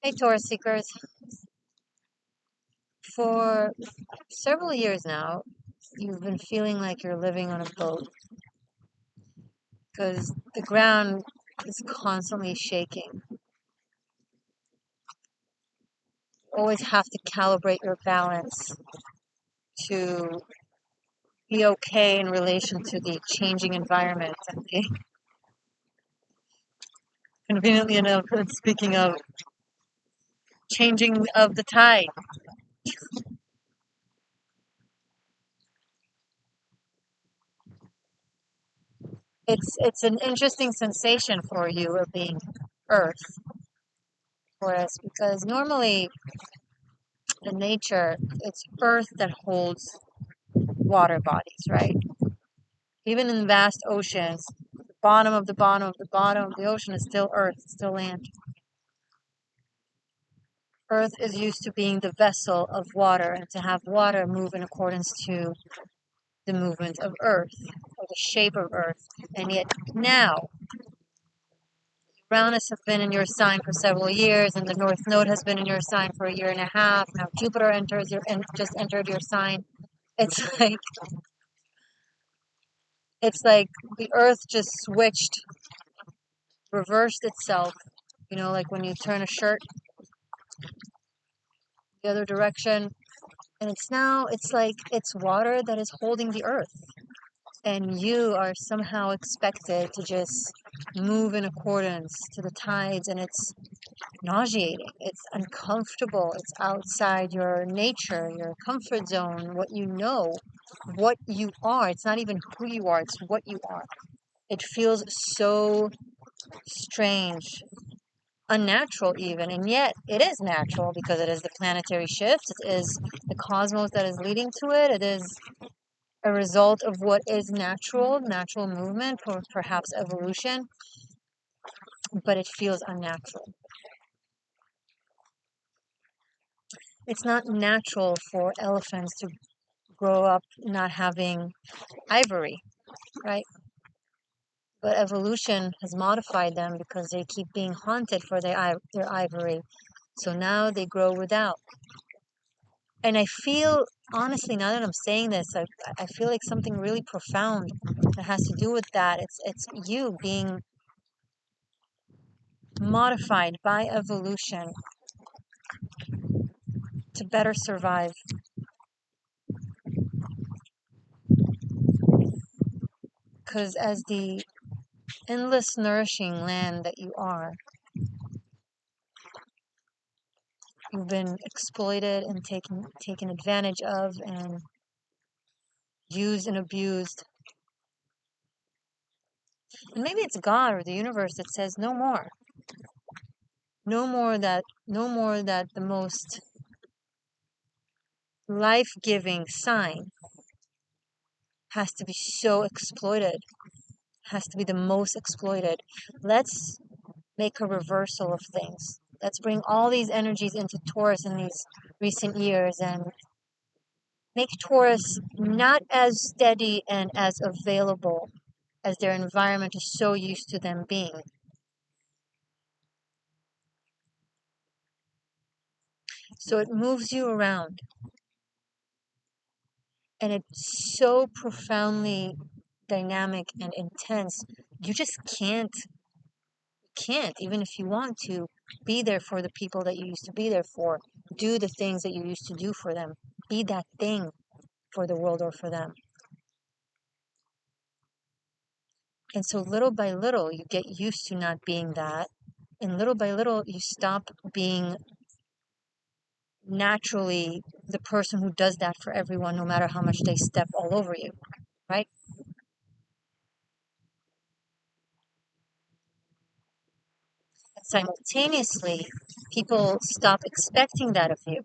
Hey, Taurus seekers. For several years now, you've been feeling like you're living on a boat because the ground is constantly shaking. You always have to calibrate your balance to be okay in relation to the changing environment. And conveniently enough, speaking of changing of the tide, it's an interesting sensation for you of being Earth, Taurus, because normally in nature, it's Earth that holds water bodies, right? Even in vast oceans, the bottom of the bottom of the bottom of the ocean is still Earth, still land. Earth is used to being the vessel of water and to have water move in accordance to the movement of Earth or the shape of Earth. And yet now, Uranus has been in your sign for several years, and the North Node has been in your sign for a year and a half. Now Jupiter just entered your sign. It's like it's like the Earth just switched, reversed itself. You know, like when you turn a shirt the other direction, and it's like it's water that is holding the earth, and you are somehow expected to just move in accordance to the tides, and it's nauseating, it's uncomfortable, it's outside your nature, your comfort zone, what you know, what you are. It's not even who you are, it's what you are. It feels so strange, unnatural even, and yet it is natural because it is the planetary shift, it is the cosmos that is leading to it, it is a result of what is natural movement, or perhaps evolution, but it feels unnatural. It's not natural for elephants to grow up not having ivory, right? But evolution has modified them because they keep being haunted for their ivory. So now they grow without. And I feel, honestly, now that I'm saying this, I feel like something really profound that has to do with that. It's you being modified by evolution to better survive. Because as the endless nourishing land that you are, you've been exploited and taken advantage of and used and abused. And maybe it's God or the universe that says no more. No more that the most life-giving sign has to be so exploited, has to be the most exploited. Let's make a reversal of things. Let's bring all these energies into Taurus in these recent years and make Taurus not as steady and as available as their environment is so used to them being. So it moves you around, and it's so profoundly dynamic and intense. You just can't, even if you want to, be there for the people that you used to be there for. Do the things that you used to do for them. Be that thing for the world or for them. And so little by little, you get used to not being that. And little by little, you stop being naturally the person who does that for everyone, no matter how much they step all over you, right? And simultaneously, people stop expecting that of you.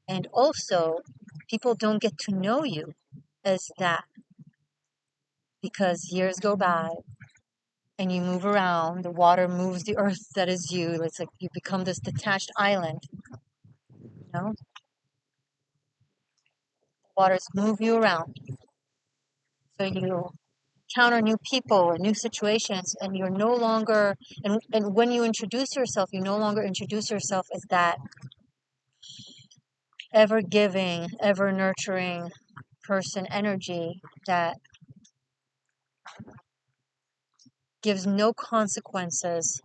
And also, people don't get to know you as that because years go by and you move around, the water moves the earth that is you. It's like you become this detached island, you know? Waters move you around. So you encounter new people and new situations, and you're no longer, and when you introduce yourself, you no longer introduce yourself as that ever giving, ever nurturing person energy that gives no consequences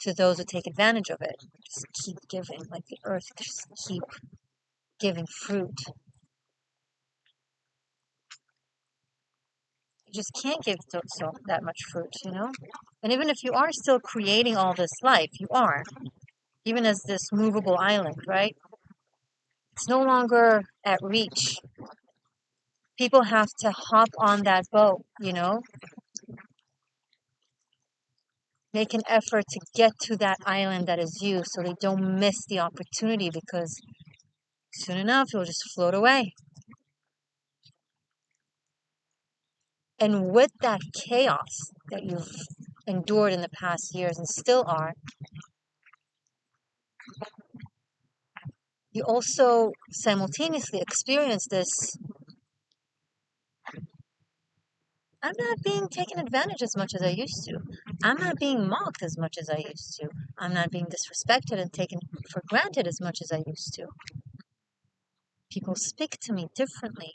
to those who take advantage of it. Just keep giving, like the earth, just keep giving fruit. You just can't give so that much fruit, you know? And even if you are still creating all this life, you are, even as this movable island, right? It's no longer at reach. People have to hop on that boat, you know? Make an effort to get to that island that is you so they don't miss the opportunity, because soon enough you'll just float away. And with that chaos that you've endured in the past years and still are, you also simultaneously experience this: I'm not being taken advantage as much as I used to. I'm not being mocked as much as I used to. I'm not being disrespected and taken for granted as much as I used to. People speak to me differently.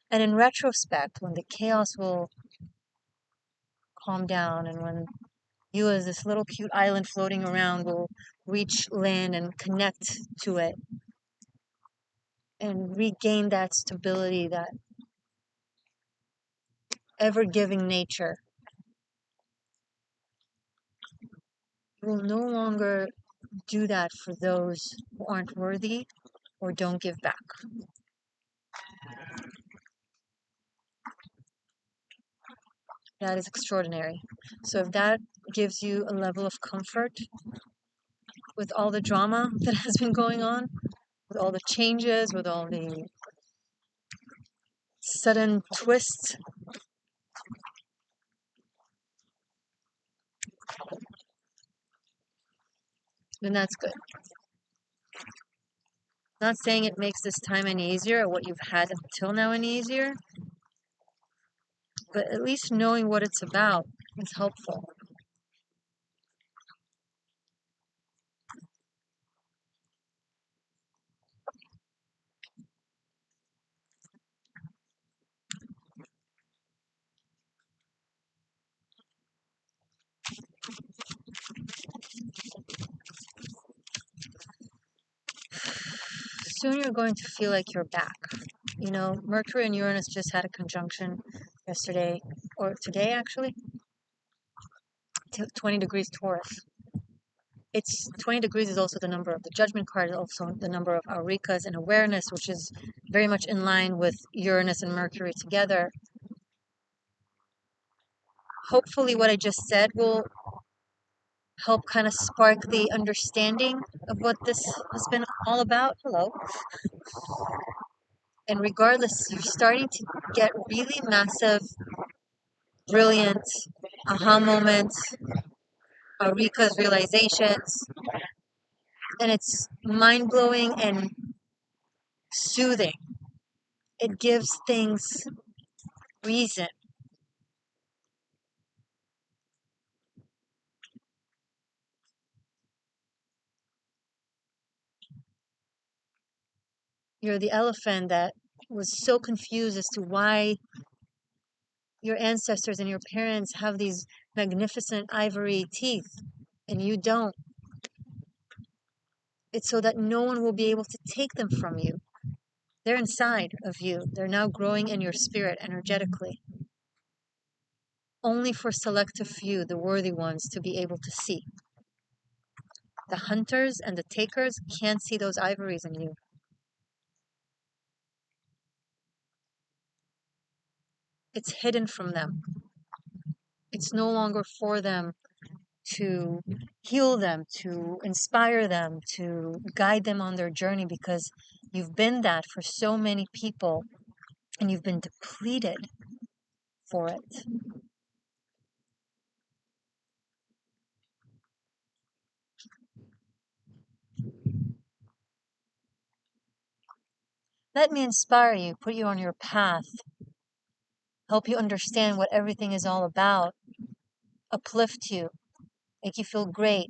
And in retrospect, when the chaos will calm down, and when you as this little cute island floating around will reach land and connect to it and regain that stability, that ever-giving nature, you will no longer do that for those who aren't worthy or don't give back. That is extraordinary. So if that gives you a level of comfort with all the drama that has been going on, with all the changes, with all the sudden twists, then that's good. Not saying it makes this time any easier or what you've had until now any easier, but at least knowing what it's about is helpful. Soon you're going to feel like you're back. You know, Mercury and Uranus just had a conjunction yesterday, or today actually, 20 degrees Taurus. It's 20 degrees is also the number of the judgment card, also the number of aurikas and awareness, which is very much in line with Uranus and Mercury together. Hopefully what I just said will help kind of spark the understanding of what this has been all about. Hello. And regardless, you're starting to get really massive, brilliant aha moments, aurikas realizations, and it's mind-blowing and soothing. It gives things reason. You're the elephant that was so confused as to why your ancestors and your parents have these magnificent ivory teeth and you don't. It's so that no one will be able to take them from you. They're inside of you. They're now growing in your spirit energetically. Only for selective few, the worthy ones, to be able to see. The hunters and the takers can't see those ivories in you. It's hidden from them. It's no longer for them to heal them, to inspire them, to guide them on their journey, because you've been that for so many people and you've been depleted for it. Let me inspire you, put you on your path help you understand what everything is all about, uplift you, make you feel great.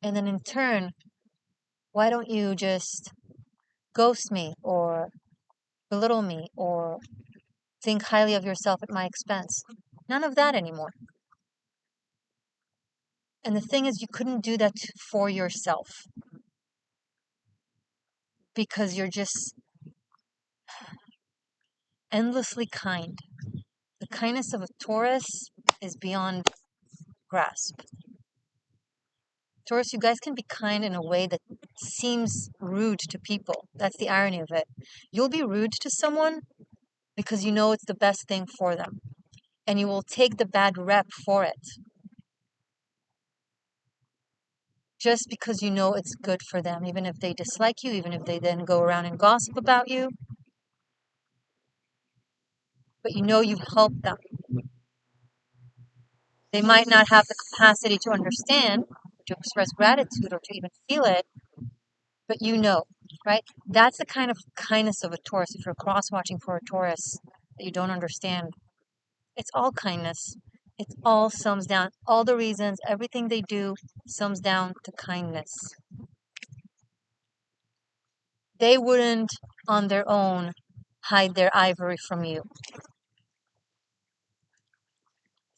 And then in turn, why don't you just ghost me or belittle me or think highly of yourself at my expense? None of that anymore. And the thing is, you couldn't do that for yourself because you're just endlessly kind. The kindness of a Taurus is beyond grasp. Taurus, you guys can be kind in a way that seems rude to people. That's the irony of it. You'll be rude to someone because you know it's the best thing for them, and you will take the bad rep for it just because you know it's good for them, even if they dislike you, even if they then go around and gossip about you. But you know you've helped them. They might not have the capacity to understand, to express gratitude, or to even feel it, but you know, right? That's the kind of kindness of a Taurus. If you're cross watching for a Taurus that you don't understand, it's all kindness. It all sums down, all the reasons, everything they do sums down to kindness. They wouldn't on their own hide their ivory from you.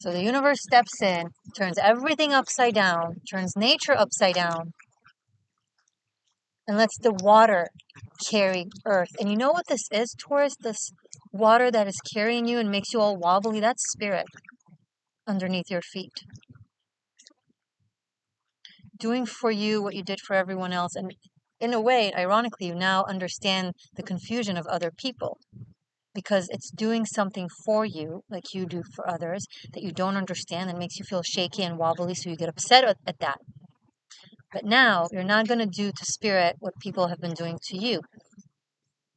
So the universe steps in, turns everything upside down, turns nature upside down, and lets the water carry earth. And you know what this is, Taurus? This water that is carrying you and makes you all wobbly, that's spirit underneath your feet. Doing for you what you did for everyone else. And in a way, ironically, you now understand the confusion of other people because it's doing something for you, like you do for others, that you don't understand and makes you feel shaky and wobbly, so you get upset at that. But now you're not going to do to spirit what people have been doing to you.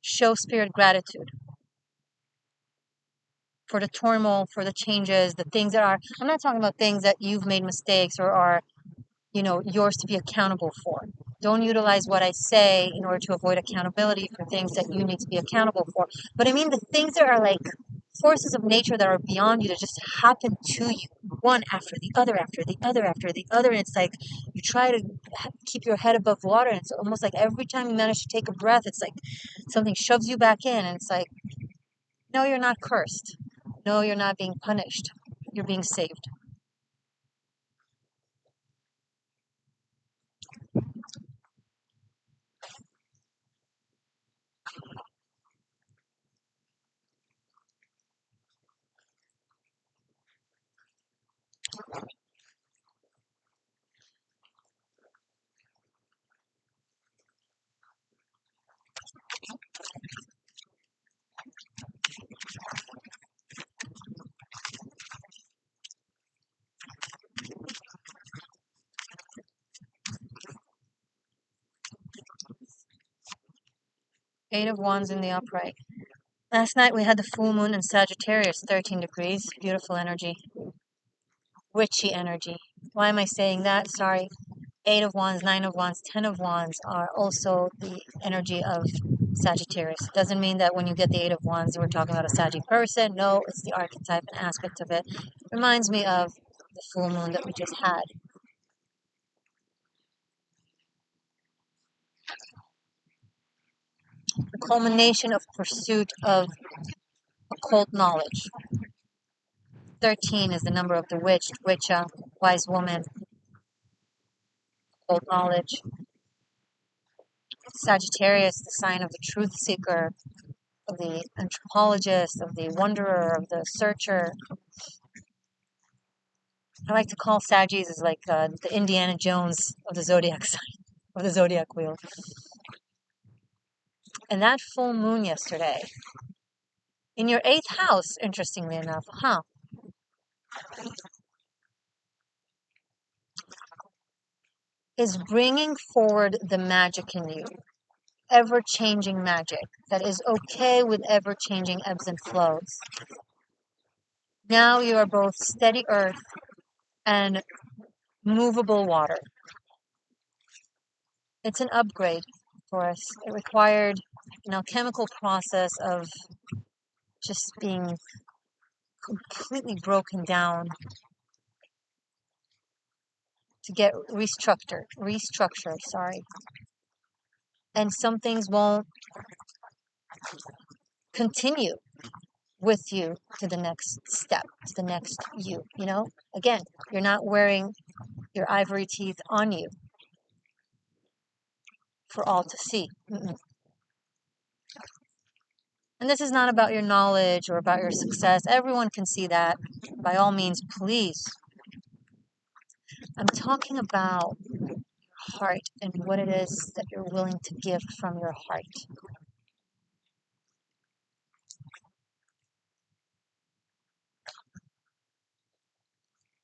Show spirit gratitude for the turmoil, for the changes, the things that are, I'm not talking about things that you've made mistakes or are, yours to be accountable for. Don't utilize what I say in order to avoid accountability for things that you need to be accountable for. But I mean the things that are like forces of nature that are beyond you that just happen to you, one after the other, after the other, after the other. And it's like you try to keep your head above water, and it's almost like every time you manage to take a breath, it's like something shoves you back in, and it's like, no, you're not cursed. No, you're not being punished. You're being saved. 8 of Wands in the upright. Last night we had the full moon in Sagittarius, 13 degrees. Beautiful energy. Witchy energy. Why am I saying that? Sorry. 8 of Wands, 9 of Wands, 10 of Wands are also the energy of Sagittarius. Doesn't mean that when you get the 8 of Wands, we're talking about a Saggy person. No, it's the archetype and aspect of it. Reminds me of the full moon that we just had. The culmination of pursuit of occult knowledge. 13 is the number of the witch, wise woman, occult knowledge. Sagittarius, the sign of the truth seeker, of the anthropologist, of the wanderer, of the searcher. I like to call Saggies as like the Indiana Jones of the zodiac sign, of the zodiac wheel. And that full moon yesterday, in your 8th house, interestingly enough, is bringing forward the magic in you. Ever-changing magic that is okay with ever-changing ebbs and flows. Now you are both steady earth and movable water. It's an upgrade for us. It required an alchemical process of just being completely broken down to get restructured, sorry. And some things won't continue with you to the next step, to the next you, you know? Again, you're not wearing your ivory teeth on you for all to see. And this is not about your knowledge or about your success. Everyone can see that. By all means, please. I'm talking about heart and what it is that you're willing to give from your heart.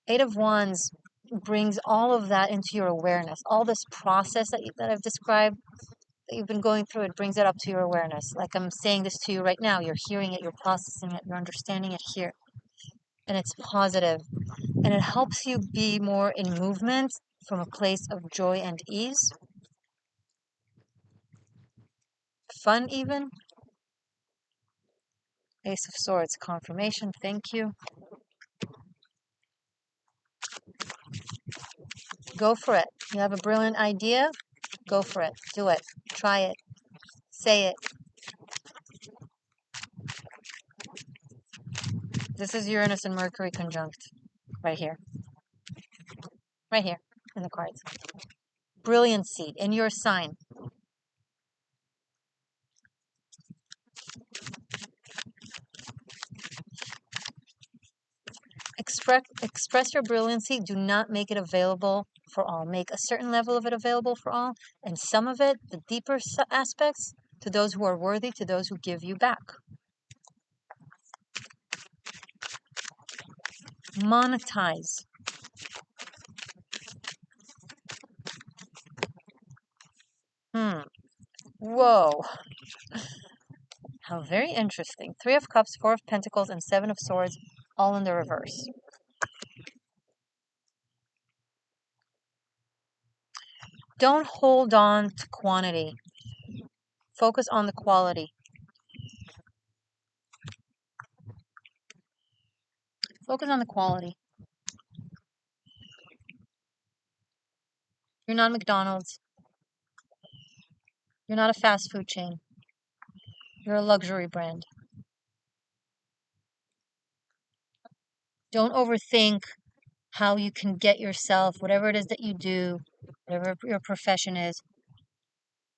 Eight of Wands brings all of that into your awareness. All this process that I've described, that you've been going through, it brings it up to your awareness. Like I'm saying this to you right now. You're hearing it, you're processing it, you're understanding it here. And it's positive. And it helps you be more in movement from a place of joy and ease. Fun even. Ace of Swords, confirmation. Thank you. Go for it. You have a brilliant idea? Go for it. Do it. Try it. Say it. This is Uranus and Mercury conjunct. Right here. Right here in the cards. Brilliancy in your sign. Express your brilliancy. Do not make it available for all. Make a certain level of it available for all. And some of it, the deeper aspects, to those who are worthy, to those who give you back. Monetize. Whoa. How very interesting. Three of Cups, Four of Pentacles, and Seven of Swords, all in the reverse. Don't hold on to quantity. Focus on the quality. Focus on the quality. You're not McDonald's. You're not a fast food chain. You're a luxury brand. Don't overthink how you can get yourself, whatever it is that you do, whatever your profession is,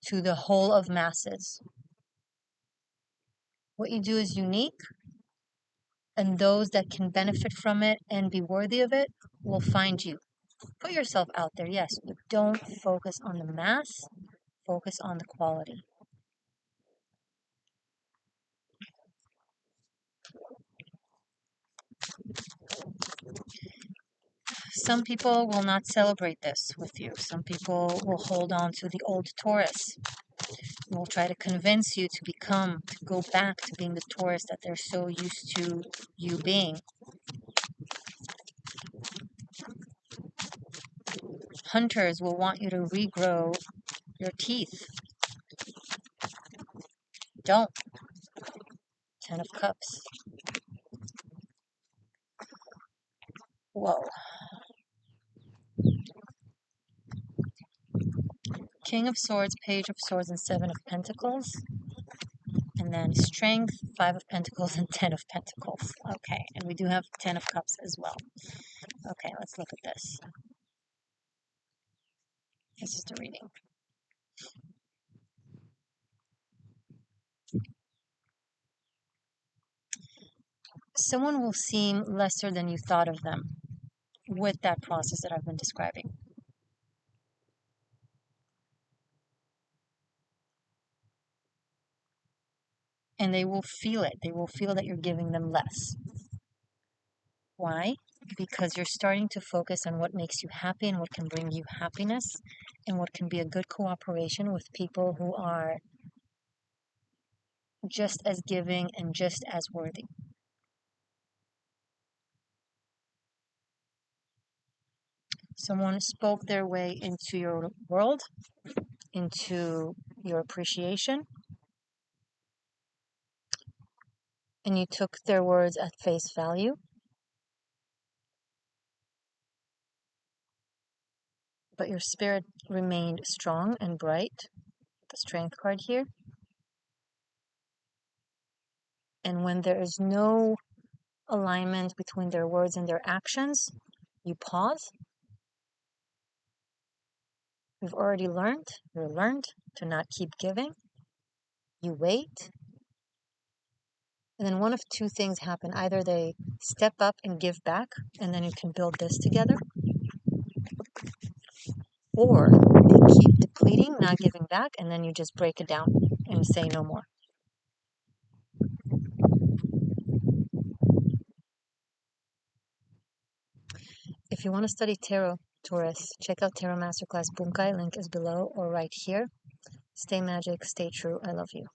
to the whole of masses. What you do is unique, and those that can benefit from it and be worthy of it will find you. Put yourself out there, yes, but don't focus on the mass, focus on the quality. Some people will not celebrate this with you. Some people will hold on to the old Taurus. Will try to convince you to go back to being the Taurus that they're so used to you being. Hunters will want you to regrow your teeth. Don't. Ten of Cups. Whoa. King of Swords, Page of Swords, and Seven of Pentacles. And then Strength, Five of Pentacles, and Ten of Pentacles. Okay, and we do have Ten of Cups as well. Okay, let's look at this. This is the reading. Someone will seem lesser than you thought of them with that process that I've been describing. And they will feel it. They will feel that you're giving them less. Why? Because you're starting to focus on what makes you happy and what can bring you happiness and what can be a good cooperation with people who are just as giving and just as worthy. Someone spoke their way into your world, into your appreciation. and you took their words at face value, but your spirit remained strong and bright, the Strength card here. And when there is no alignment between their words and their actions, you pause. You've already learned, you're learned to not keep giving. You wait. And then one of two things happen. Either they step up and give back, and then you can build this together. Or they keep depleting, not giving back, and then you just break it down and say no more. If you want to study tarot, Taurus, check out Tarot Masterclass Bunkai. Link is below or right here. Stay magic, stay true. I love you.